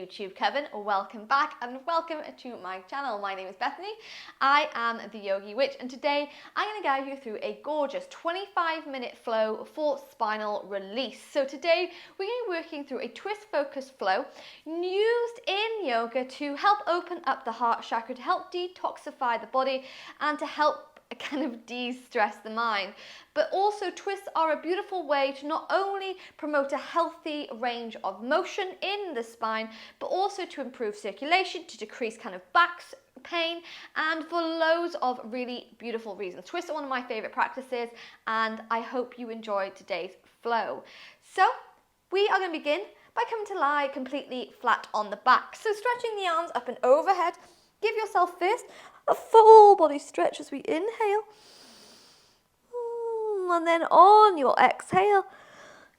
YouTube, Coven. Welcome back and welcome to my channel. My name is Bethany. I am the Yogi Witch, and today I'm going to guide you through a gorgeous 25-minute flow for spinal release. So today we're going to be working through a twist focused flow used in yoga to help open up the heart chakra, to help detoxify the body and to help kind of de-stress the mind. But also twists are a beautiful way to not only promote a healthy range of motion in the spine, but also to improve circulation, to decrease kind of back pain, and for loads of really beautiful reasons. Twists are one of my favorite practices, and I hope you enjoy today's flow. So we are going to begin by coming to lie completely flat on the back. So stretching the arms up and overhead. Give yourself first a full body stretch as we inhale. And then on your exhale,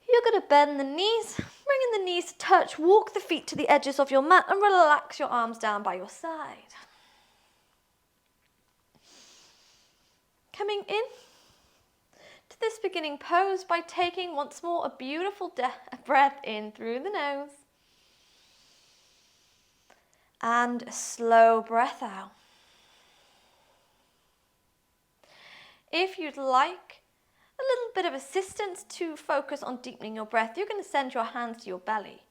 you're going to bend the knees, bringing the knees to touch, walk the feet to the edges of your mat and relax your arms down by your side. Coming in to this beginning pose by taking once more a beautiful breath in through the nose. And a slow breath out. If you'd like a little bit of assistance to focus on deepening your breath, you're going to send your hands to your belly.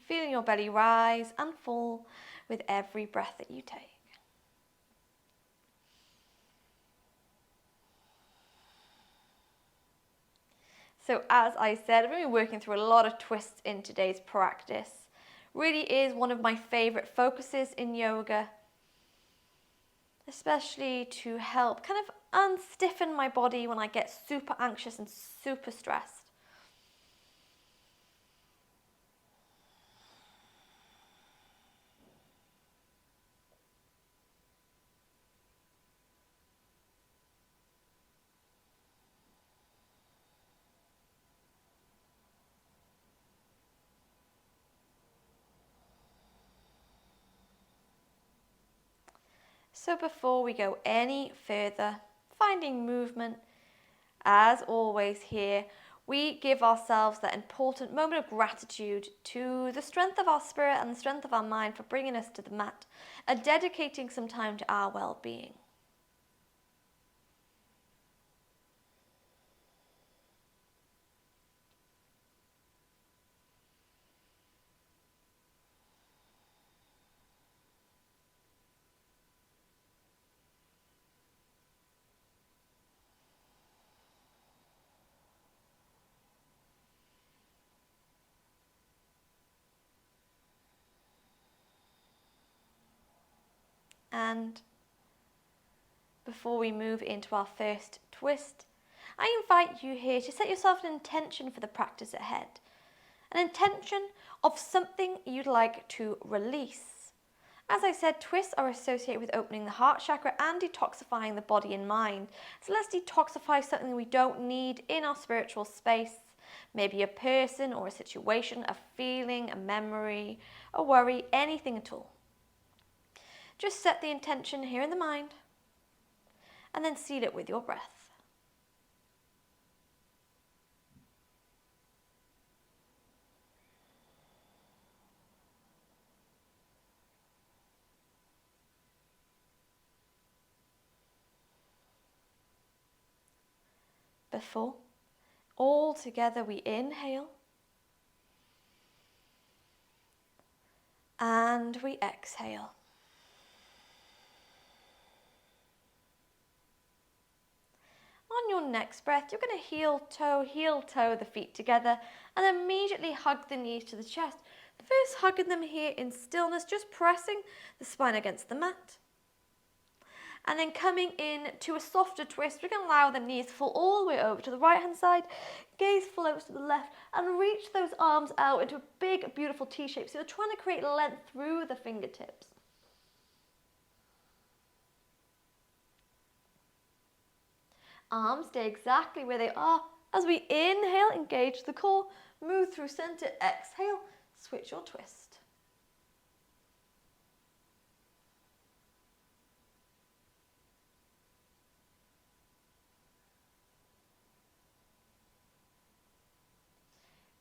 Feeling your belly rise and fall with every breath that you take. So as I said, I'm going to be working through a lot of twists in today's practice. Really is one of my favorite focuses in yoga, especially to help kind of unstiffen my body when I get super anxious and super stressed. So before we go any further, finding movement, as always here, we give ourselves that important moment of gratitude to the strength of our spirit and the strength of our mind for bringing us to the mat and dedicating some time to our well-being. And before we move into our first twist, I invite you here to set yourself an intention for the practice ahead. An intention of something you'd like to release. As I said, twists are associated with opening the heart chakra and detoxifying the body and mind. So let's detoxify something we don't need in our spiritual space. Maybe a person or a situation, a feeling, a memory, a worry, anything at all. Just set the intention here in the mind and then seal it with your breath. Before, all together we inhale and we exhale. On your next breath, you're going to heel toe the feet together and immediately hug the knees to the chest. First hugging them here in stillness, just pressing the spine against the mat. And then coming in to a softer twist, we're going to allow the knees to fall all the way over to the right hand side, gaze floats to the left, and reach those arms out into a big, beautiful T shape. So you're trying to create length through the fingertips. Arms stay exactly where they are. As we inhale, engage the core, move through center, exhale, switch your twist.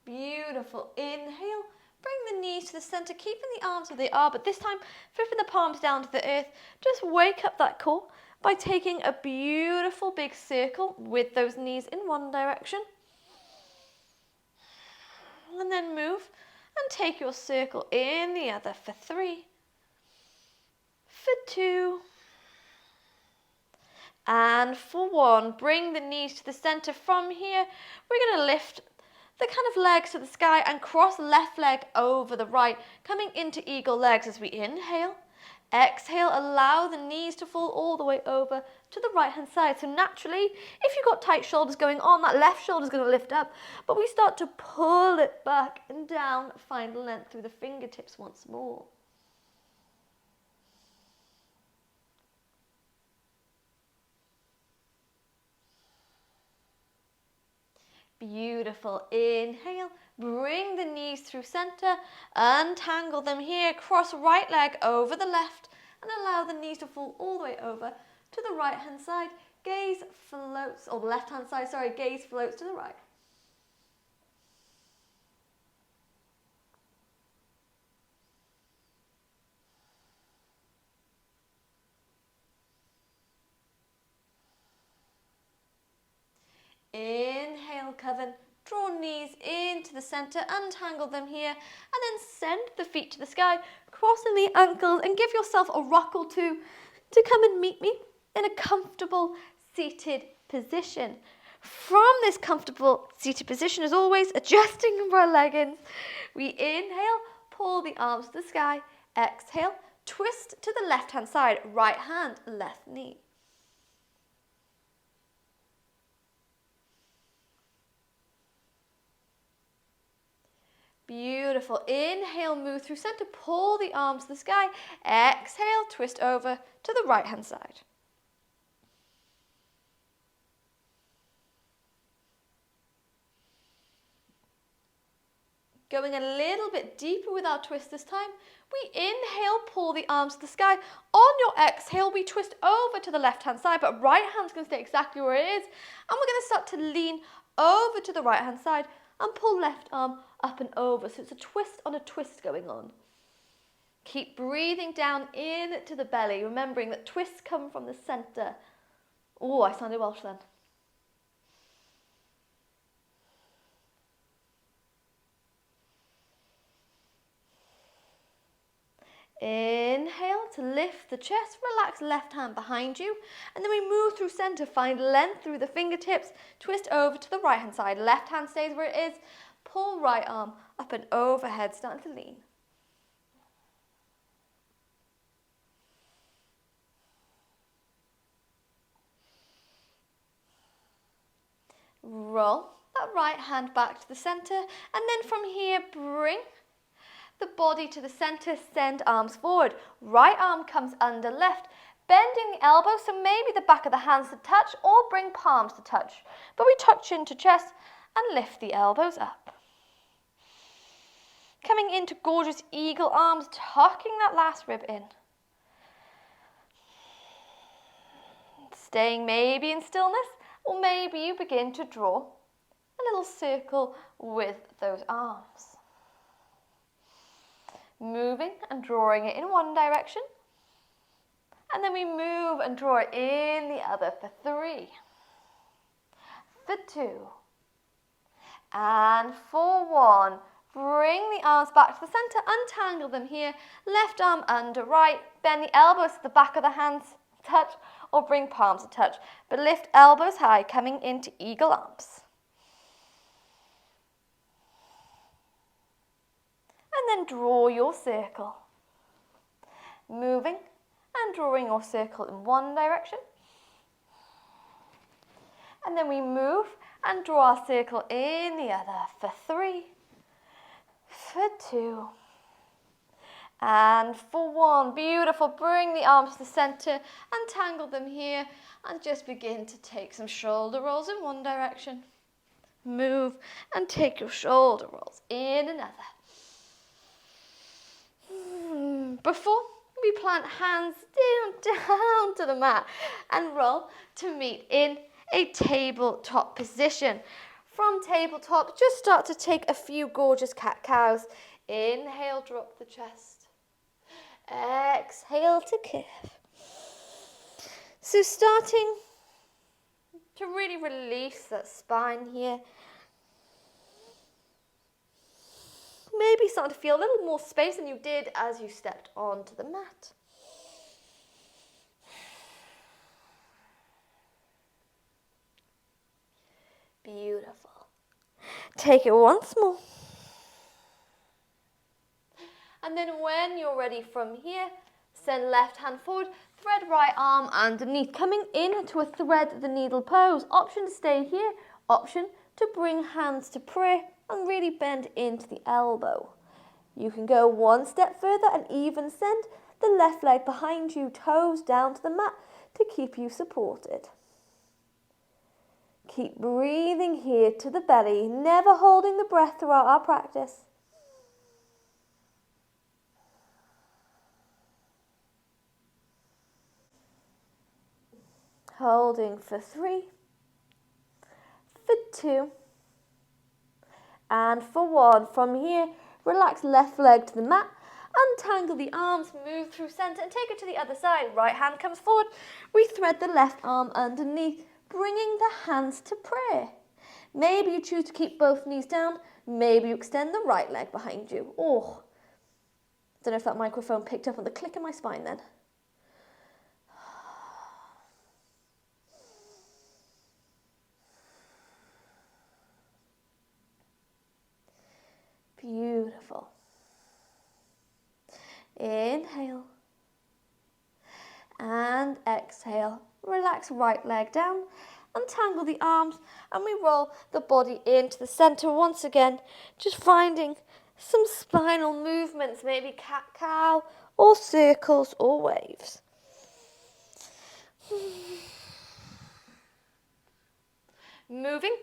Beautiful. Inhale. Bring the knees to the center, keeping the arms where they are, but this time flipping the palms down to the earth. Just wake up that core by taking a beautiful big circle with those knees in one direction. And then move and take your circle in the other for 3, for 2, and for 1. Bring the knees to the center. From here, we're going to lift the kind of legs to the sky and cross left leg over the right, coming into eagle legs as we inhale. Exhale, allow the knees to fall all the way over to the right hand side. So naturally, if you've got tight shoulders going on, that left shoulder is going to lift up, but we start to pull it back and down, find length through the fingertips once more. Beautiful. Inhale, bring the knees through center, untangle them here, cross right leg over the left, and allow the knees to fall all the way over to the right hand side. Gaze floats, or the left hand side, sorry, gaze floats to the right. Inhale, Coven. Draw knees into the center, untangle them here, and then send the feet to the sky, crossing the ankles, and give yourself a rock or two to come and meet me in a comfortable seated position. From this comfortable seated position, as always, adjusting our leggings, we inhale, pull the arms to the sky, exhale, twist to the left hand side, right hand, left knee. Beautiful. Inhale, move through center, pull the arms to the sky. Exhale, twist over to the right hand side. Going a little bit deeper with our twist this time. We inhale, pull the arms to the sky. On your exhale, we twist over to the left hand side, but right hand's going to stay exactly where it is. And we're going to start to lean over to the right hand side and pull left arm up and over. So it's a twist on a twist going on. Keep breathing down into the belly, remembering that twists come from the center. Oh, I sounded Welsh then. Inhale to lift the chest, relax left hand behind you, and then we move through center, find length through the fingertips, twist over to the right hand side, left hand stays where it is, pull right arm up and overhead, starting to lean. Roll that right hand back to the center, and then from here bring the body to the center, send arms forward. Right arm comes under left, bending the elbows, so maybe the back of the hands to touch or bring palms to touch. But we touch into chest and lift the elbows up. Coming into gorgeous eagle arms, tucking that last rib in. Staying maybe in stillness, or maybe you begin to draw a little circle with those arms. Moving and drawing it in one direction, and then we move and draw it in the other for 3, for 2, and for 1. Bring the arms back to the center, untangle them here, left arm under right, bend the elbows to the back of the hands, touch, or bring palms to touch, but lift elbows high, coming into eagle arms. And then draw your circle. Moving and drawing your circle in one direction. And then we move and draw our circle in the other for 3, for 2, and for 1. Beautiful. Bring the arms to the center, untangle them here, and just begin to take some shoulder rolls in one direction. Move and take your shoulder rolls in another. Before we plant hands down to the mat and roll to meet in a tabletop position. from tabletop, just start to take a few gorgeous cat-cows. Inhale, drop the chest. Exhale to curve. So starting to really release that spine here. Maybe starting to feel a little more space than you did as you stepped onto the mat. Beautiful. Take it once more. And then when you're ready from here, send left hand forward, thread right arm underneath, coming into a thread the needle pose. Option to stay here, option to bring hands to prayer and really bend into the elbow. You can go one step further and even send the left leg behind you, toes down to the mat to keep you supported. Keep breathing here to the belly, never holding the breath throughout our practice. Holding for 3, for 2, and for 1. From here, relax left leg to the mat, untangle the arms, move through center and take it to the other side. Right hand comes forward, we thread the left arm underneath, bringing the hands to prayer. Maybe you choose to keep both knees down, maybe you extend the right leg behind you. Oh, don't know if that microphone picked up on the click in my spine then. Beautiful. Inhale and exhale. Relax right leg down, untangle the arms, and we roll the body into the center once again, just finding some spinal movements, maybe cat-cow or circles or waves. Moving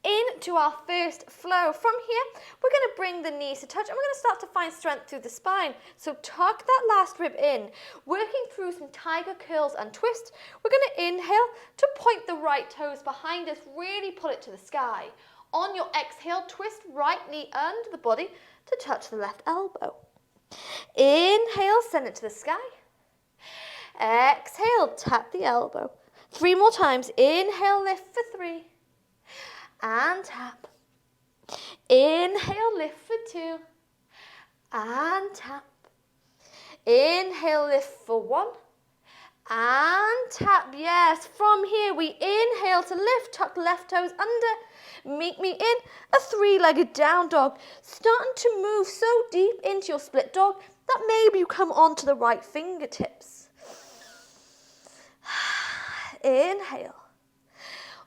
into our first flow. From here, we're going to bring the knees to touch and we're going to start to find strength through the spine. So tuck that last rib in, working through some tiger curls and twists. We're going to inhale to point the right toes behind us, really pull it to the sky. On your exhale, twist right knee under the body to touch the left elbow. Inhale, send it to the sky. Exhale, tap the elbow. 3 more times. Inhale, lift for 3. And tap. Inhale, lift for 2. And tap. Inhale, lift for 1. And tap. Yes, from here we inhale to lift, tuck left toes under. Meet me in a 3-legged down dog. Starting to move so deep into your split dog that maybe you come onto the right fingertips. Inhale.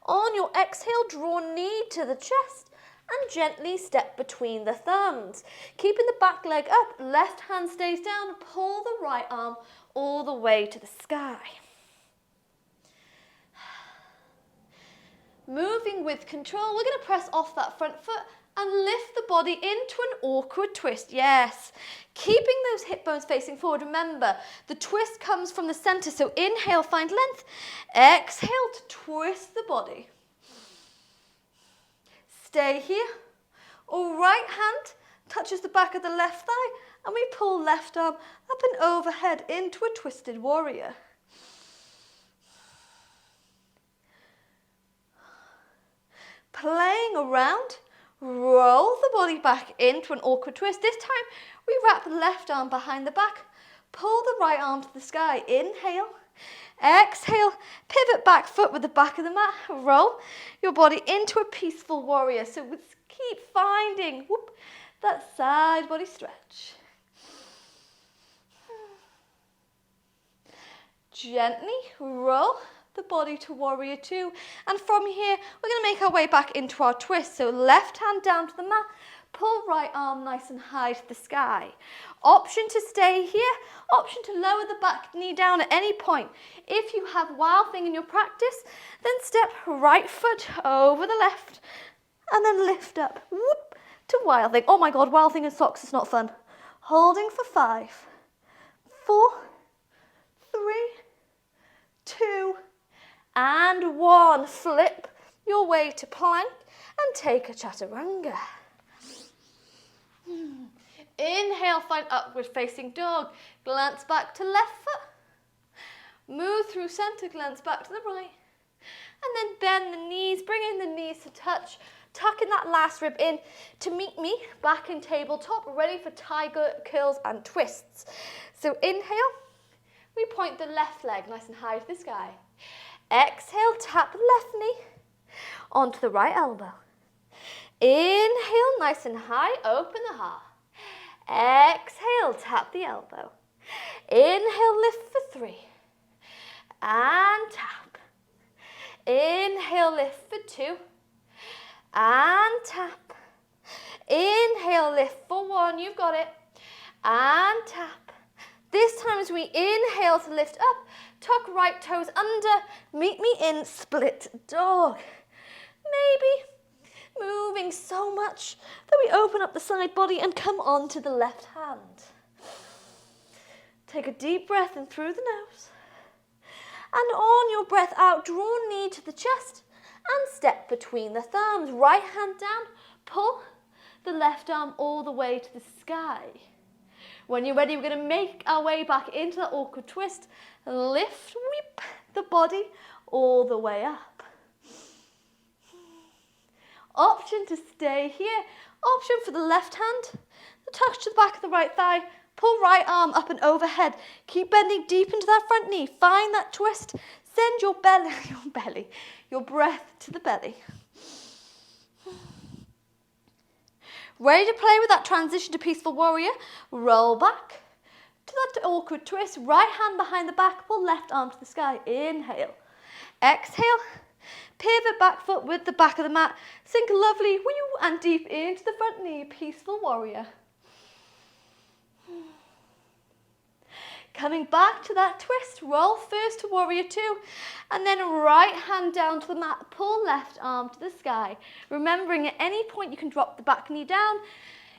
On your exhale, draw knee to the chest and gently step between the thumbs. Keeping the back leg up, left hand stays down, pull the right arm all the way to the sky. Moving with control, we're going to press off that front foot and lift the body into an awkward twist. Yes, keeping those hip bones facing forward. Remember, the twist comes from the center, so inhale, find length. Exhale to twist the body. Stay here. All right hand touches the back of the left thigh, and we pull left arm up and overhead into a twisted warrior. Playing around, roll the body back into an awkward twist. This time, we wrap the left arm behind the back, pull the right arm to the sky. Inhale, exhale, pivot back foot with the back of the mat. Roll your body into a peaceful warrior. So let's keep finding that side body stretch. Gently roll the body to warrior 2, and from here we're going to make our way back into our twist. So left hand down to the mat, pull right arm nice and high to the sky. Option to stay here, option to lower the back knee down at any point. If you have wild thing in your practice, then step right foot over the left and then lift up to wild thing. Oh my god, wild thing in socks is not fun. Holding for 5, 4, 3, 2, and 1. Flip your way to plank and take a chaturanga. Inhale, find upward facing dog. Glance back to left foot. Move through center, glance back to the right. And then bend the knees, bring in the knees to touch. Tucking that last rib in to meet me back in tabletop, ready for tiger curls and twists. So inhale, we point the left leg nice and high to the sky. Exhale, tap the left knee onto the right elbow. Inhale, nice and high, open the heart. Exhale, tap the elbow. Inhale, lift for 3. And tap. Inhale, lift for 2. And tap. Inhale, lift for 1. You've got it. And tap. This time as we inhale to lift up, tuck right toes under, meet me in split dog. Maybe moving so much that we open up the side body and come onto the left hand. Take a deep breath in through the nose. And on your breath out, draw knee to the chest and step between the thumbs. Right hand down, pull the left arm all the way to the sky. When you're ready, we're going to make our way back into that awkward twist. Lift, whip the body all the way up. Option to stay here. Option for the left hand. The touch to the back of the right thigh. Pull right arm up and overhead. Keep bending deep into that front knee. Find that twist. Send your breath to the belly. Ready to play with that transition to peaceful warrior? Roll back to that awkward twist. Right hand behind the back, pull left arm to the sky. Inhale. Exhale. Pivot back foot with the back of the mat. Sink lovely and deep into the front knee. Peaceful warrior. Coming back to that twist, roll first to warrior 2, and then right hand down to the mat, pull left arm to the sky. Remembering at any point you can drop the back knee down.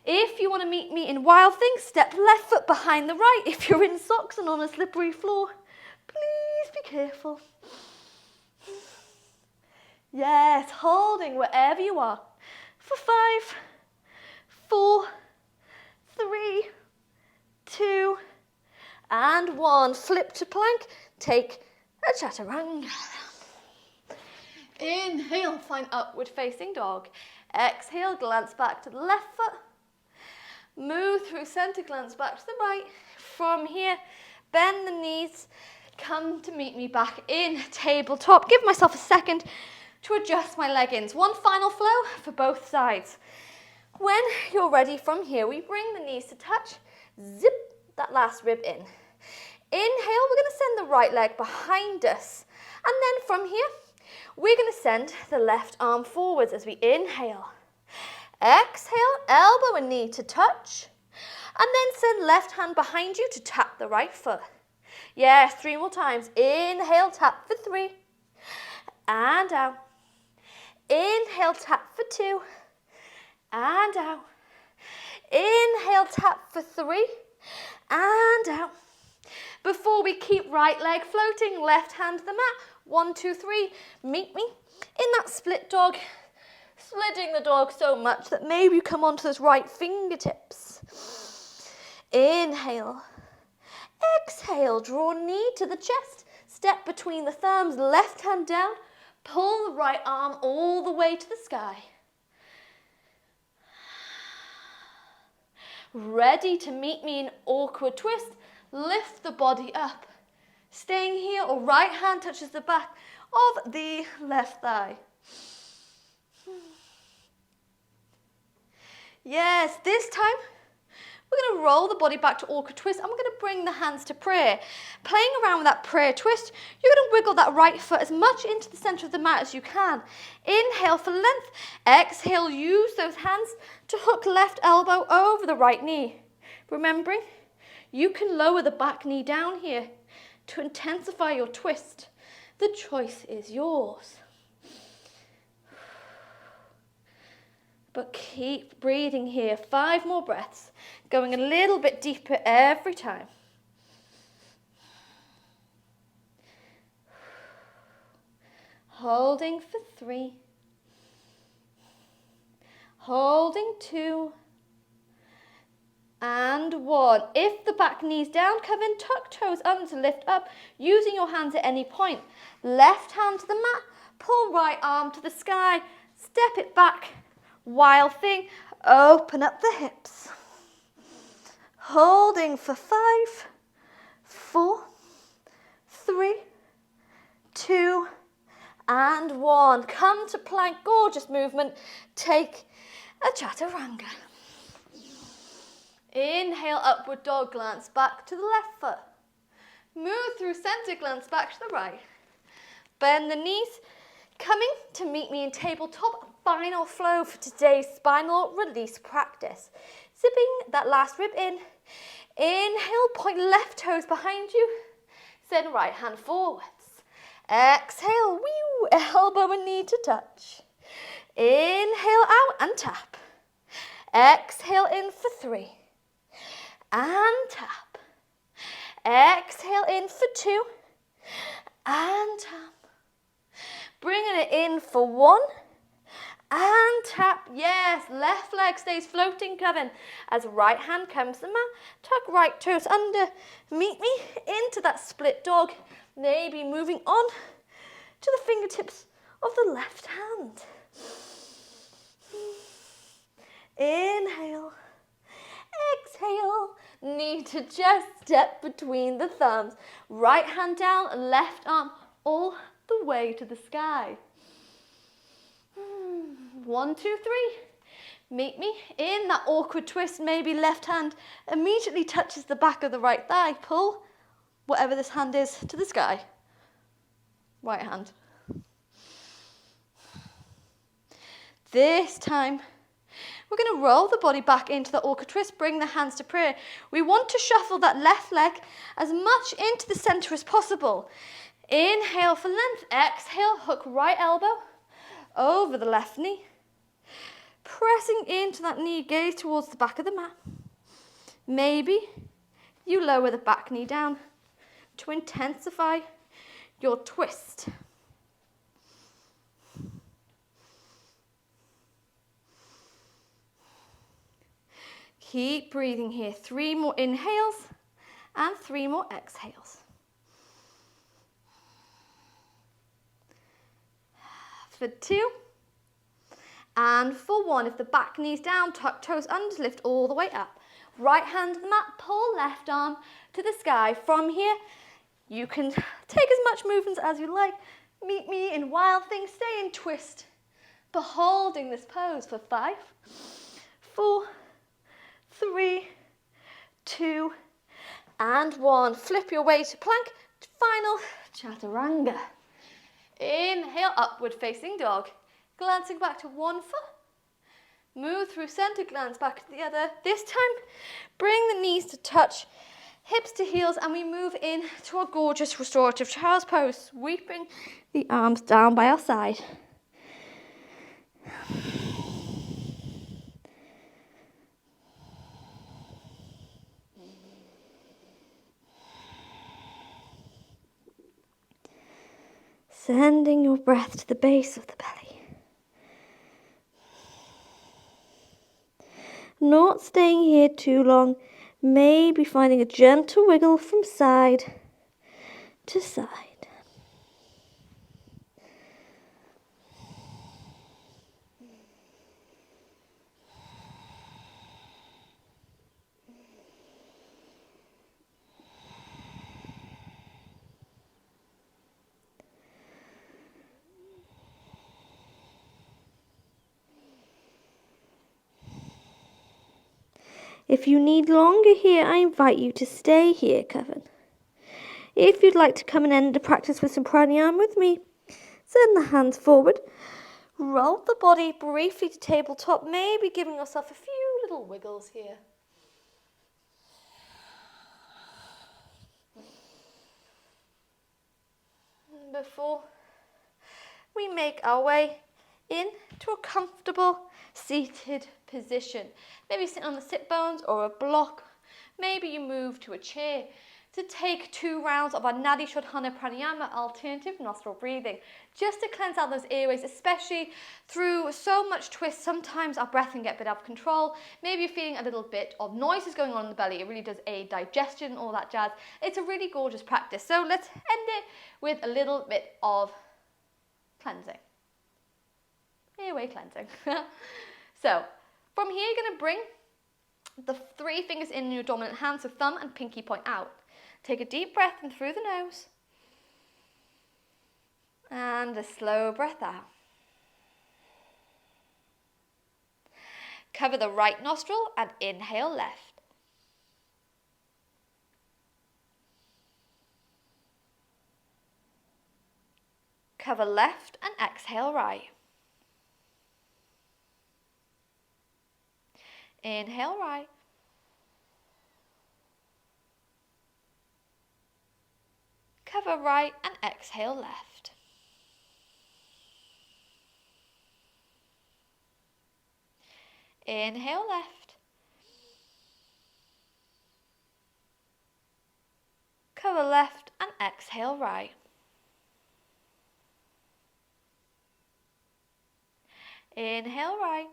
If you want to meet me in wild things, step left foot behind the right. If you're in socks and on a slippery floor, please be careful. Yes, holding wherever you are. For 5, 4, 3, 2, and 1. Flip to plank. Take a chaturanga. Inhale, find upward facing dog. Exhale, glance back to the left foot. Move through center, glance back to the right. From here, bend the knees. Come to meet me back in tabletop. Give myself a second to adjust my leggings. One final flow for both sides. When you're ready from here, we bring the knees to touch. Zip that last rib in. Inhale, we're going to send the right leg behind us. And then from here, we're going to send the left arm forwards as we inhale. Exhale, elbow and knee to touch. And then send left hand behind you to tap the right foot. Yes, 3 more times. Inhale, tap for 3. And out. Inhale, tap for 2. And out. Inhale, tap for 3. And out. Before we keep right leg floating, left hand to the mat. 1, 2, 3. Meet me in that split dog. Splitting the dog so much that maybe you come onto those right fingertips. Inhale. Exhale, draw knee to the chest. Step between the thumbs, left hand down. Pull the right arm all the way to the sky. Ready to meet me in awkward twist. Lift the body up. Staying here, or right hand touches the back of the left thigh. Yes, this time we're going to roll the body back to awkward twist and we're going to bring the hands to prayer. Playing around with that prayer twist, you're going to wiggle that right foot as much into the center of the mat as you can. Inhale for length. Exhale, use those hands to hook left elbow over the right knee. Remembering, you can lower the back knee down here to intensify your twist. The choice is yours. But keep breathing here. 5 more breaths. Going a little bit deeper every time. Holding for 3. holding 2, and 1. If the back knee's down, Coven, tuck toes under to lift up, using your hands at any point. Left hand to the mat, pull right arm to the sky, step it back, wild thing, open up the hips. Holding for 5, 4, 3, 2, and 1. Come to plank, gorgeous movement. Take a chaturanga. Inhale, upward dog, glance back to the left foot. Move through center, glance back to the right. Bend the knees. Coming to meet me in tabletop, final flow for today's spinal release practice. Zipping that last rib in. Inhale, point left toes behind you. Send right hand forwards. Exhale, whew, elbow and knee to touch. Inhale out and tap. Exhale in for 3. And tap. Exhale in for 2. And tap. Bringing it in for 1. And tap. Yes, left leg stays floating, Coven. As right hand comes to the mat, tuck right toes under. Meet me into that split dog. Maybe moving on to the fingertips of the left hand. Inhale. Exhale. Knee to chest, step between the thumbs. Right hand down, left arm all the way to the sky. 1, 2, 3. Meet me in that awkward twist. Maybe left hand immediately touches the back of the right thigh. Pull whatever this hand is to the sky. Right hand. This time, we're going to roll the body back into the awkward twist, bring the hands to prayer. We want to shuffle that left leg as much into the center as possible. Inhale for length, exhale, hook right elbow over the left knee. Pressing into that knee, gaze towards the back of the mat. Maybe you lower the back knee down to intensify your twist. Keep breathing here. 3 more inhales and 3 more exhales. For 2 and for 1. If the back knee's down, tuck toes under, lift all the way up. Right hand to the mat, pull left arm to the sky. From here, you can take as much movement as you like. Meet me in wild thing, stay in twist. Beholding this pose for 5, 4, 3, 2, and 1. Flip your way to plank. Final chaturanga. Inhale, upward facing dog. Glancing back to one foot. Move through center, glance back to the other. This time, bring the knees to touch, hips to heels, and we move in to a gorgeous restorative child's pose, sweeping the arms down by our side. Sending your breath to the base of the belly. Not staying here too long, maybe finding a gentle wiggle from side to side. If you need longer here, I invite you to stay here, Coven. If you'd like to come and end the practice with some pranayama with me, send the hands forward, roll the body briefly to tabletop, maybe giving yourself a few little wiggles here. Before we make our way into a comfortable seated position. Maybe sit on the sit bones or a block. Maybe you move to a chair to take 2 rounds of our Nadi Shodhana Pranayama, alternative nostril breathing, just to cleanse out those airways, especially through so much twist. Sometimes our breath can get a bit out of control. Maybe you're feeling a little bit of noises going on in the belly. It really does aid digestion and all that jazz. It's a really gorgeous practice. So let's end it with a little bit of cleansing. Airway cleansing. So from here, you're going to bring the 3 fingers in your dominant hand, so thumb and pinky point out. Take a deep breath in through the nose and a slow breath out. Cover the right nostril and inhale left. Cover left and exhale right. Inhale right. Cover right and exhale left. Inhale left. Cover left and exhale right. Inhale right.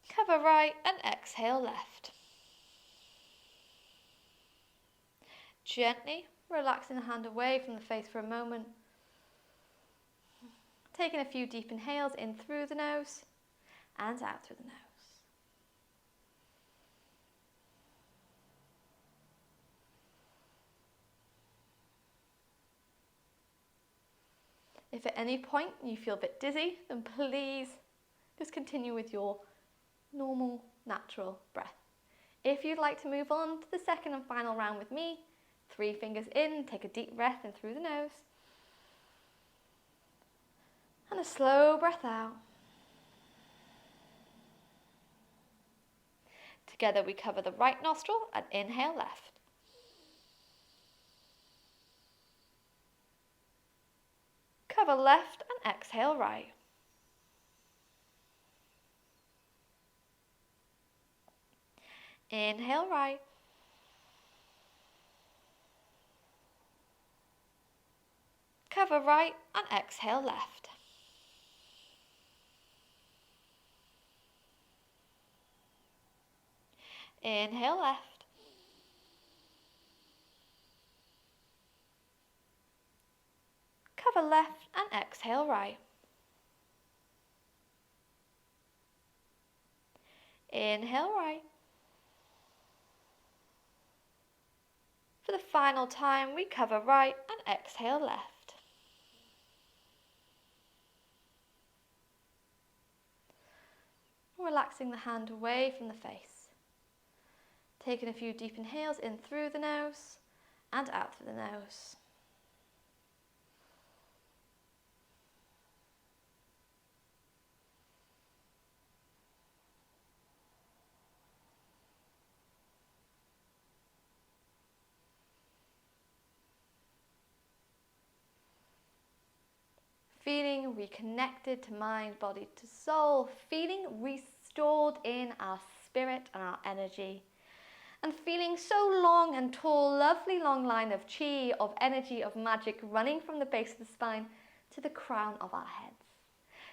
Cover right and exhale left. Gently relaxing the hand away from the face for a moment. Taking a few deep inhales in through the nose and out through the nose. If at any point you feel a bit dizzy, then please just continue with your normal, natural breath. If you'd like to move on to the second and final round with me, 3 fingers in, take a deep breath in through the nose. And a slow breath out. Together we cover the right nostril and inhale left. Cover left and exhale right. Inhale right. Cover right and exhale left. Inhale left. Cover left and exhale right. Inhale right. For the final time, we cover right and exhale left. Relaxing the hand away from the face. Taking a few deep inhales in through the nose and out through the nose. Feeling reconnected to mind, body to soul, feeling restored in our spirit and our energy, and feeling so long and tall, lovely long line of chi, of energy, of magic running from the base of the spine to the crown of our heads.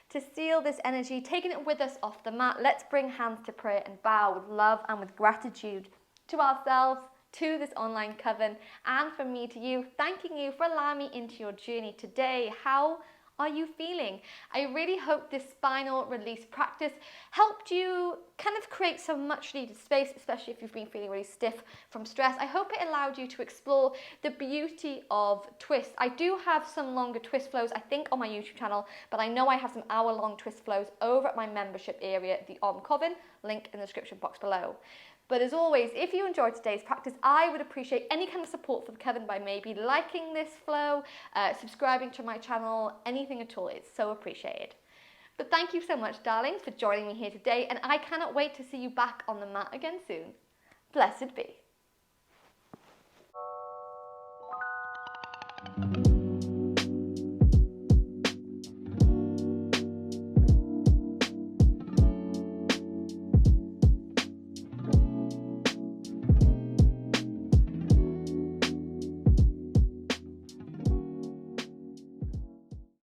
To seal this energy, taking it with us off the mat, let's bring hands to prayer and bow with love and with gratitude to ourselves, to this online coven, and from me to you, thanking you for allowing me into your journey today. How are you feeling? I really hope this spinal release practice helped you kind of create some much needed space, especially if you've been feeling really stiff from stress. I hope it allowed you to explore the beauty of twists. I do have some longer twist flows, I think, on my YouTube channel, but I know I have some hour-long twist flows over at my membership area, the COVEN, link in the description box below. But as always, if you enjoyed today's practice, I would appreciate any kind of support for the coven by maybe liking this flow, subscribing to my channel, anything at all. It's so appreciated. But thank you so much, darlings, for joining me here today, and I cannot wait to see you back on the mat again soon. Blessed be.